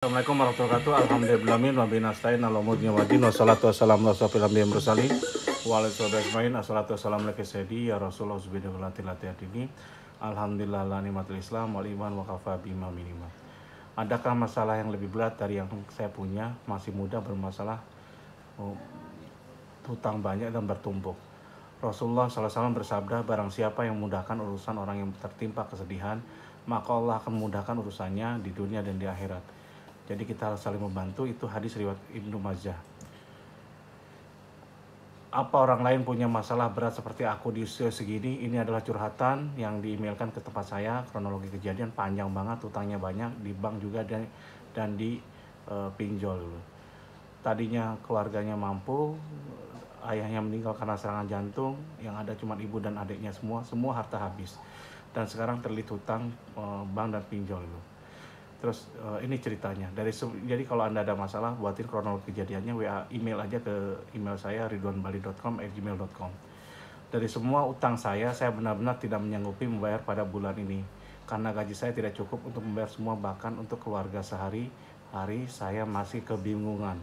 Assalamualaikum warahmatullahi wabarakatuh. Alhamdulillahirabbil alamin wa bihi nasta'in ala umuri dunya waddin. Wassalatu wassalamu ala asyrofil anbiya'i wal mursalin wa ala alihi ajmain. Assalatu wassalamu ala sayyidi ya Rasulullah subhanahu wa ta'ala ini. Alhamdulillah la nikmatul Islam wal iman wa kafa bima minima. Adakah masalah yang lebih berat dari yang saya punya? Masih muda bermasalah, hutang banyak dan bertumpuk. Rasulullah SAW bersabda, barang siapa yang memudahkan urusan orang yang tertimpa kesedihan, maka Allah akan memudahkan urusannya di dunia dan di akhirat. Jadi kita harus saling membantu. Itu hadis riwayat Ibnu Majah. Apa orang lain punya masalah berat seperti aku di usia segini? Ini adalah curhatan yang di-emailkan ke tempat saya. Kronologi kejadian panjang banget, utangnya banyak di bank juga dan di pinjol. Tadinya keluarganya mampu, ayahnya meninggal karena serangan jantung, yang ada cuma ibu dan adiknya, semua harta habis. Dan sekarang terlilit hutang bank dan pinjol. Terus ini ceritanya. Jadi kalau Anda ada masalah, buatin kronologi kejadiannya, WA email aja ke email saya ridwanbali.com@gmail.com. Dari semua utang saya benar-benar tidak menyanggupi membayar pada bulan ini. Karena gaji saya tidak cukup untuk membayar semua, bahkan untuk keluarga sehari-hari saya masih kebingungan.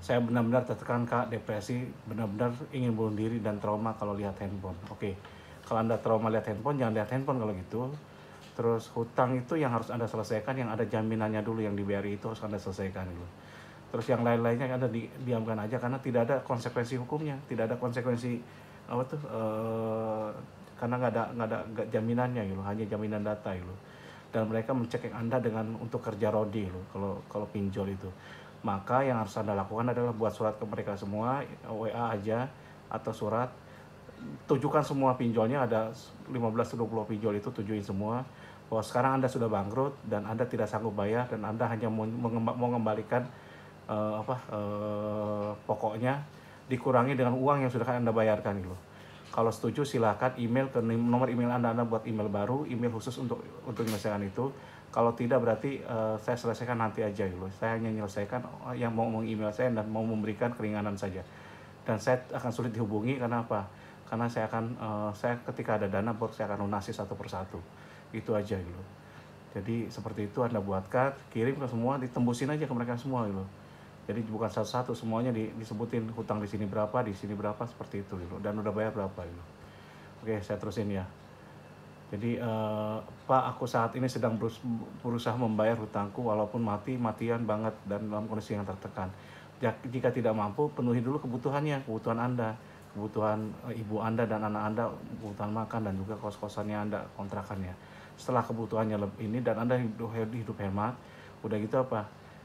Saya benar-benar tertekan, Kak, depresi, benar-benar ingin bunuh diri dan trauma kalau lihat handphone. Oke, kalau Anda trauma lihat handphone, jangan lihat handphone kalau gitu. Terus hutang itu yang harus Anda selesaikan, yang ada jaminannya dulu, yang dibayari itu harus Anda selesaikan dulu. Terus yang lain-lainnya Anda diamkan aja karena tidak ada konsekuensi hukumnya, tidak ada konsekuensi karena nggak ada jaminannya gitu, hanya jaminan data gitu. Dan mereka mencek Anda dengan untuk kerja rodi gitu, kalau pinjol itu. Maka yang harus Anda lakukan adalah buat surat ke mereka semua, WA aja atau surat. Tujukan semua pinjolnya, ada 15-20 pinjol itu, tujuin semua bahwa sekarang Anda sudah bangkrut dan Anda tidak sanggup bayar dan Anda hanya mau mengembalikan pokoknya dikurangi dengan uang yang sudah Anda bayarkan gitu. Kalau setuju silakan email ke nomor email Anda buat email baru, email khusus untuk menyelesaikan itu. Kalau tidak berarti saya selesaikan nanti aja gitu. Saya hanya menyelesaikan yang mau email saya dan mau memberikan keringanan saja. Dan saya akan sulit dihubungi karena apa? Karena saya ketika ada dana saya akan lunasi satu persatu. Itu aja gitu. Jadi seperti itu Anda buatkan, kirim ke semua, ditembusin aja ke mereka semua gitu. Jadi bukan satu-satu, semuanya disebutin hutang di sini berapa, seperti itu gitu. Dan udah bayar berapa gitu. Oke, saya terusin ya. Jadi Pak, aku saat ini sedang berusaha membayar hutangku walaupun mati-matian banget dan dalam kondisi yang tertekan. Jika tidak mampu, penuhi dulu kebutuhan Anda, kebutuhan ibu Anda dan anak Anda, kebutuhan makan dan juga kos-kosannya Anda, kontrakannya. Setelah kebutuhannya ini dan Anda hidup hemat, udah gitu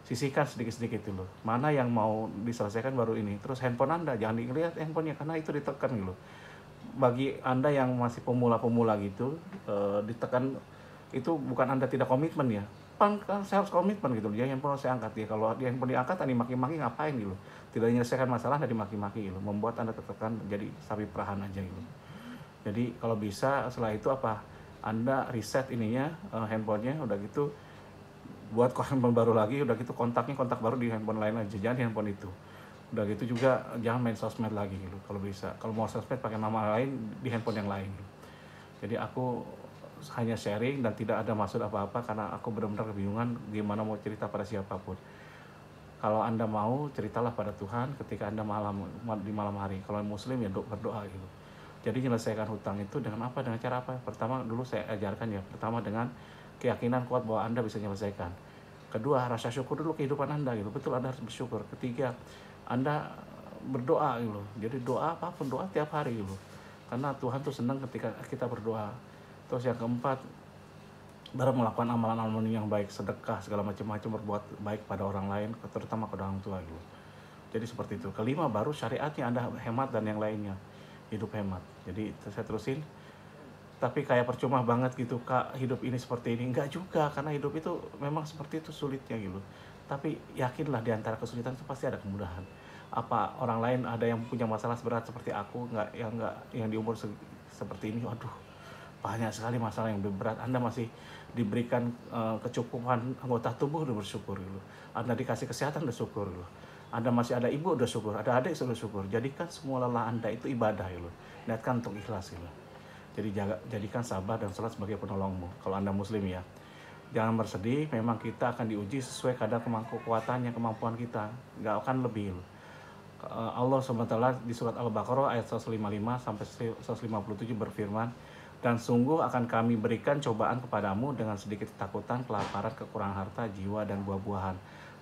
sisihkan sedikit-sedikit dulu. Mana yang mau diselesaikan baru ini. Terus handphone Anda, jangan dilihat handphonenya karena itu ditekan gitu. Bagi Anda yang masih pemula-pemula gitu, ditekan itu bukan Anda tidak komitmen ya. Kan saya harus komitmen gitu. Dia handphone saya angkat ya. Kalau dia handphone diangkat, Anda maki-maki ngapain gitu. Tidak menyelesaikan masalah, Anda dimaki-maki gitu. Membuat Anda tertekan jadi sapi perahan aja gitu. Jadi kalau bisa setelah itu Anda reset ininya, handphonenya, udah gitu buat handphone baru lagi, udah gitu kontak baru di handphone lain aja, jangan di handphone itu. Udah gitu juga jangan main sosmed lagi gitu kalau bisa. Kalau mau sosmed pakai nama lain di handphone yang lain gitu. Jadi aku hanya sharing dan tidak ada maksud apa-apa karena aku benar-benar kebingungan gimana mau cerita pada siapapun. Kalau Anda mau, ceritalah pada Tuhan ketika Anda di malam hari. Kalau muslim ya berdoa gitu. Jadi menyelesaikan hutang itu dengan apa? Dengan cara apa? Pertama dulu saya ajarkan ya. Pertama dengan keyakinan kuat bahwa Anda bisa menyelesaikan. Kedua, rasa syukur dulu kehidupan Anda gitu. Betul, Anda harus bersyukur. Ketiga, Anda berdoa gitu. Jadi doa apapun, doa tiap hari gitu. Karena Tuhan tuh senang ketika kita berdoa. Terus yang keempat, baru melakukan amalan-amalan yang baik, sedekah segala macam-macam, berbuat baik pada orang lain, terutama pada orang tua gitu. Jadi seperti itu. Kelima, baru syariatnya Anda hemat dan yang lainnya. Hidup hemat. Jadi saya terusin. Tapi kayak percuma banget gitu, Kak, hidup ini seperti ini. Enggak juga, karena hidup itu memang seperti itu sulitnya gitu. Tapi yakinlah di antara kesulitan itu pasti ada kemudahan. Apa orang lain ada yang punya masalah seberat seperti aku, yang di umur seperti ini, waduh, banyak sekali masalah yang berat. Anda masih diberikan kecukupan anggota tubuh, udah bersyukur gitu. Anda dikasih kesehatan, udah syukur gitu. Anda masih ada ibu, udah syukur. Ada adik, sudah syukur. Jadikan semua lelah Anda itu ibadah gitu. Niatkan untuk ikhlas gitu. Jadi jadikan sabar dan salat sebagai penolongmu kalau Anda muslim ya. Jangan bersedih, memang kita akan diuji sesuai kadar kekuatannya, kemampuan kita, nggak akan lebih. Allah SWT di surat Al-Baqarah ayat 155 sampai 157 berfirman, dan sungguh akan kami berikan cobaan kepadamu dengan sedikit ketakutan, kelaparan, kekurangan harta, jiwa, dan buah-buahan.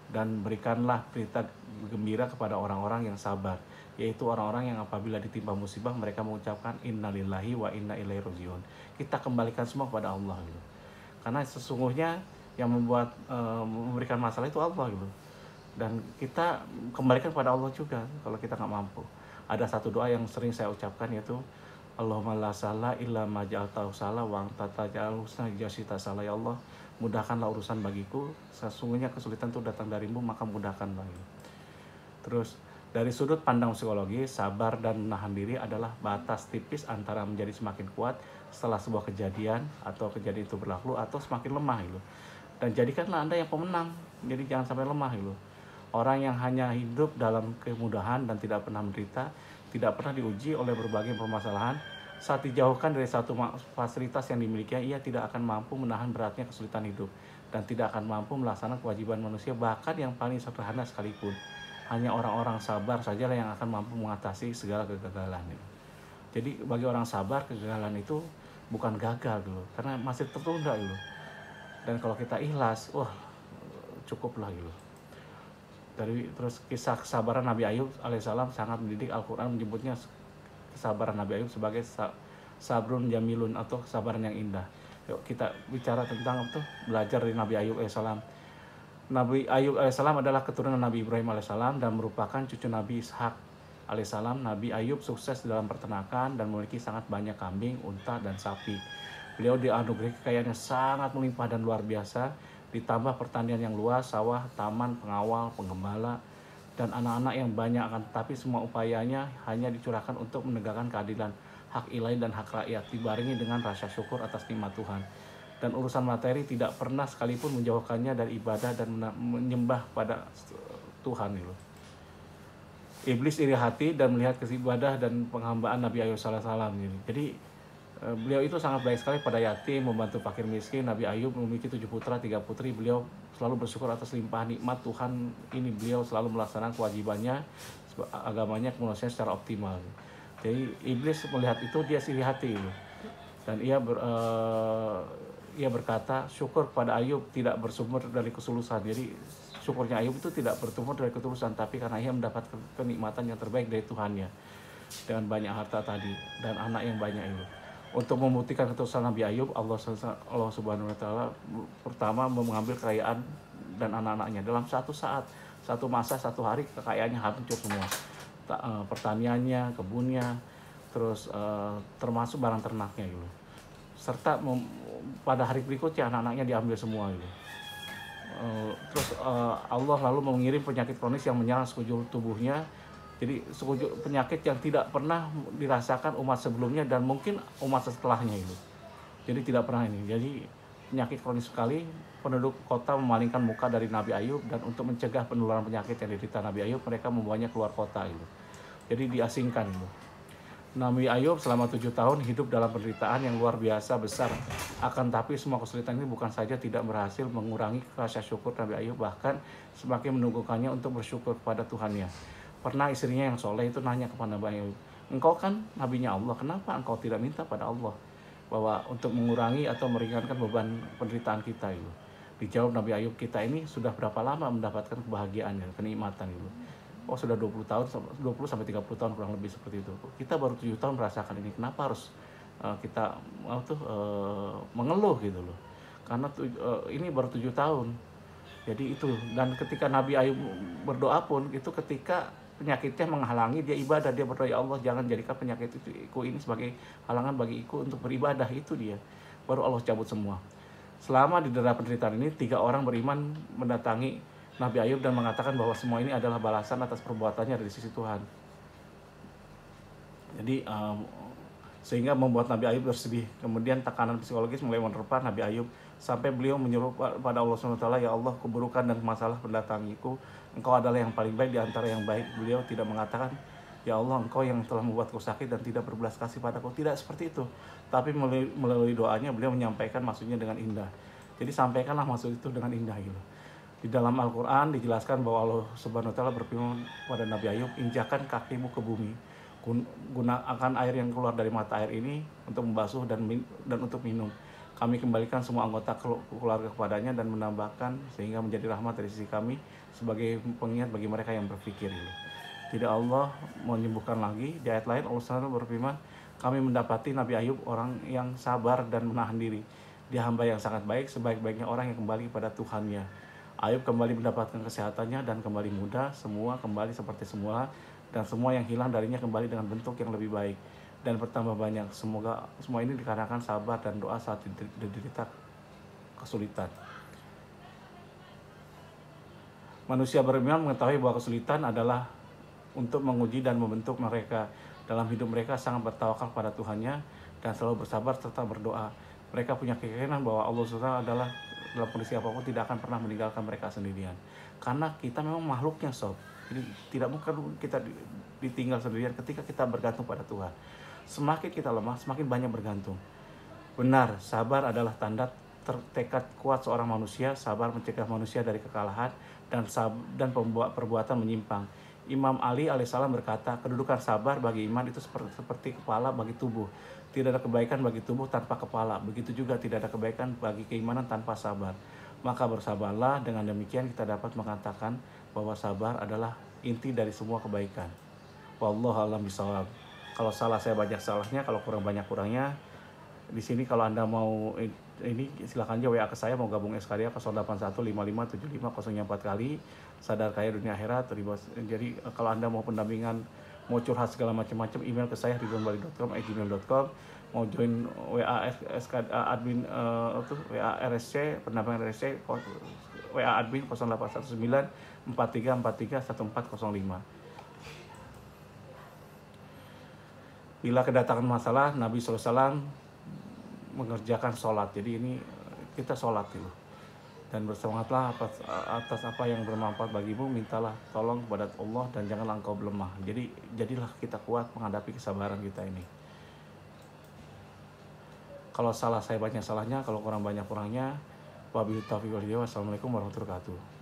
Dan berikanlah berita gembira kepada orang-orang yang sabar, yaitu orang-orang yang apabila ditimpa musibah mereka mengucapkan innalillahi wa inna ilaihi rajiun. Kita kembalikan semua kepada Allah gitu. Karena sesungguhnya yang memberikan masalah itu Allah gitu. Dan kita kembalikan pada Allah juga kalau kita nggak mampu. Ada satu doa yang sering saya ucapkan, yaitu Allahumma la salah illa ma ja'altahu salah wa anta taj'alul husna idza syi'ta salah. Ya Allah, mudahkanlah urusan bagiku, sesungguhnya kesulitan itu datang darimu, maka mudahkanlah. Terus dari sudut pandang psikologi, sabar dan menahan diri adalah batas tipis antara menjadi semakin kuat setelah sebuah kejadian atau kejadian itu berlalu, atau semakin lemah gitu. Dan jadikanlah Anda yang pemenang, jadi jangan sampai lemah gitu. Orang yang hanya hidup dalam kemudahan dan tidak pernah menderita, tidak pernah diuji oleh berbagai permasalahan, saat dijauhkan dari satu fasilitas yang dimilikinya, ia tidak akan mampu menahan beratnya kesulitan hidup dan tidak akan mampu melaksanakan kewajiban manusia, bahkan yang paling sederhana sekalipun. Hanya orang-orang sabar sajalah yang akan mampu mengatasi segala kegagalan. Jadi bagi orang sabar, kegagalan itu bukan gagal dulu, karena masih tertunda dulu. Dan kalau kita ikhlas, wah cukuplah gitu. Terus kisah kesabaran Nabi Ayub alaihissalam sangat mendidik. Al-Quran menyebutnya kesabaran Nabi Ayub sebagai sabrun jamilun, atau kesabaran yang indah. Yuk kita bicara tentang itu, belajar dari Nabi Ayub alaihissalam. Nabi Ayub alaihissalam adalah keturunan Nabi Ibrahim alaihissalam dan merupakan cucu Nabi Ishak alaihissalam. Nabi Ayub sukses dalam peternakan dan memiliki sangat banyak kambing, unta, dan sapi. Beliau dianugerahi kekayaan yang sangat melimpah dan luar biasa, ditambah pertanian yang luas, sawah, taman, pengawal, penggembala, dan anak-anak yang banyak. Tapi semua upayanya hanya dicurahkan untuk menegakkan keadilan, hak ilahi dan hak rakyat, dibarengi dengan rasa syukur atas nikmat Tuhan. Dan urusan materi tidak pernah sekalipun menjauhkannya dari ibadah dan menyembah pada Tuhan itu. Iblis iri hati dan melihat keibadah dan penghambaan Nabi Ayub alaihissalam ini. Jadi beliau itu sangat baik sekali pada yatim, membantu fakir miskin. Nabi Ayub memiliki 7 putra, 3 putri. Beliau selalu bersyukur atas limpahan nikmat Tuhan ini. Beliau selalu melaksanakan kewajibannya, agamanya, kemanusiaan secara optimal. Jadi iblis melihat itu, dia iri hati itu. Dan ia berkata, syukur kepada Ayub tidak bersumber dari kesulusan. Jadi syukurnya Ayub itu tidak bersumber dari ketulusan, tapi karena ia mendapat kenikmatan yang terbaik dari Tuhannya dengan banyak harta tadi dan anak yang banyak itu. Untuk membuktikan ketulusan Nabi Ayub, Allah Subhanahu wa taala pertama mengambil kekayaan dan anak-anaknya dalam satu saat, satu masa, satu hari kekayaannya hancur semua. Pertaniannya, kebunnya, terus termasuk barang ternaknya gitu. Serta pada hari berikutnya anak-anaknya diambil semua gitu. Terus Allah lalu mengirim penyakit kronis yang menyerang sekujur tubuhnya. Jadi sekujur penyakit yang tidak pernah dirasakan umat sebelumnya dan mungkin umat setelahnya itu. Jadi tidak pernah ini. Jadi penyakit kronis sekali. Penduduk kota memalingkan muka dari Nabi Ayub, dan untuk mencegah penularan penyakit yang diderita Nabi Ayub, mereka membawanya keluar kota itu. Jadi diasingkan itu. Nabi Ayub selama 7 tahun hidup dalam penderitaan yang luar biasa besar. Akan tapi semua kesulitan ini bukan saja tidak berhasil mengurangi rasa syukur Nabi Ayub, bahkan semakin menumbuhkannya untuk bersyukur kepada Tuhannya. Pernah istrinya yang soleh itu nanya kepada Nabi Ayub, engkau kan nabinya Allah, kenapa engkau tidak minta pada Allah bahwa untuk mengurangi atau meringankan beban penderitaan kita itu? Dijawab Nabi Ayub, kita ini sudah berapa lama mendapatkan kebahagiaannya, kenikmatan itu? Oh sudah 20 sampai 30 tahun kurang lebih seperti itu. Kita baru 7 tahun merasakan ini. Kenapa harus kita mengeluh gitu loh? Karena ini baru 7 tahun. Jadi itu, dan ketika Nabi Ayub berdoa pun itu ketika penyakitnya menghalangi dia ibadah, dia berdoa, ya Allah jangan jadikan penyakit itu ini sebagai halangan bagiku untuk beribadah. Itu dia. Baru Allah cabut semua. Selama di dalam penderitaan ini 3 orang beriman mendatangi Nabi Ayub dan mengatakan bahwa semua ini adalah balasan atas perbuatannya dari sisi Tuhan. Jadi sehingga membuat Nabi Ayub bersedih. Kemudian tekanan psikologis mulai menerpa Nabi Ayub sampai beliau menyuruh pada Allah SWT, ya Allah, keburukan dan masalah mendatangiku, engkau adalah yang paling baik di antara yang baik. Beliau tidak mengatakan, ya Allah, engkau yang telah membuatku sakit dan tidak berbelas kasih padaku. Tidak seperti itu. Tapi melalui doanya beliau menyampaikan maksudnya dengan indah. Jadi sampaikanlah maksud itu dengan indah gitu. Di dalam Al-Quran dijelaskan bahwa Allah Subhanahu wa Ta'ala berfirman pada Nabi Ayub, injakan kakimu ke bumi, gunakan air yang keluar dari mata air ini untuk membasuh dan untuk minum. Kami kembalikan semua anggota keluarga kepadanya dan menambahkan sehingga menjadi rahmat dari sisi kami sebagai pengingat bagi mereka yang berpikir. Tidak Allah menyembuhkan lagi. Di ayat lain Allah SWT berfirman, kami mendapati Nabi Ayub orang yang sabar dan menahan diri. Dia hamba yang sangat baik, sebaik-baiknya orang yang kembali kepada Tuhannya. Ayub kembali mendapatkan kesehatannya dan kembali muda, semua kembali seperti semula, dan semua yang hilang darinya kembali dengan bentuk yang lebih baik dan bertambah banyak. Semoga semua ini dikarenakan sabar dan doa saat diderita kesulitan. Manusia beriman mengetahui bahwa kesulitan adalah untuk menguji dan membentuk mereka. Dalam hidup mereka sangat bertawakal pada Tuhannya dan selalu bersabar serta berdoa. Mereka punya keyakinan bahwa Allah SWT adalah dalam kondisi apapun tidak akan pernah meninggalkan mereka sendirian. Karena kita memang makhluknya sob. Jadi tidak mungkin kita ditinggal sendirian ketika kita bergantung pada Tuhan. Semakin kita lemah, semakin banyak bergantung. Benar, sabar adalah tanda tekad kuat seorang manusia. Sabar mencegah manusia dari kekalahan dan perbuatan menyimpang. Imam Ali alaihissalam berkata, kedudukan sabar bagi iman itu seperti kepala bagi tubuh. Tidak ada kebaikan bagi tubuh tanpa kepala. Begitu juga tidak ada kebaikan bagi keimanan tanpa sabar. Maka bersabarlah, dengan demikian kita dapat mengatakan bahwa sabar adalah inti dari semua kebaikan. Wallahu a'lam bishawab. Kalau salah saya banyak salahnya, kalau kurang banyak kurangnya. Di sini kalau Anda mau ini silakan aja WA ke saya, mau gabung SKDA 0815575004 kali. Sadar Kaya Dunia Akhirat. Jadi kalau Anda mau pendampingan, mau curhat segala macam-macam, email ke saya ridwanbali.com@gmail.com. Mau join WA SKDA admin WA RSC pendampingan RSC WA admin 0819 4343 1405. Bila kedatangan masalah, Nabi SAW mengerjakan sholat. Jadi ini kita sholat dulu. Dan bersemangatlah atas apa yang bermanfaat bagimu, mintalah tolong kepada Allah dan janganlah engkau lemah. Jadi jadilah kita kuat menghadapi kesabaran kita ini. Kalau salah saya banyak salahnya, kalau kurang banyak kurangnya. Wabillahi taufiq wal hidayah. Wassalamualaikum warahmatullahi wabarakatuh.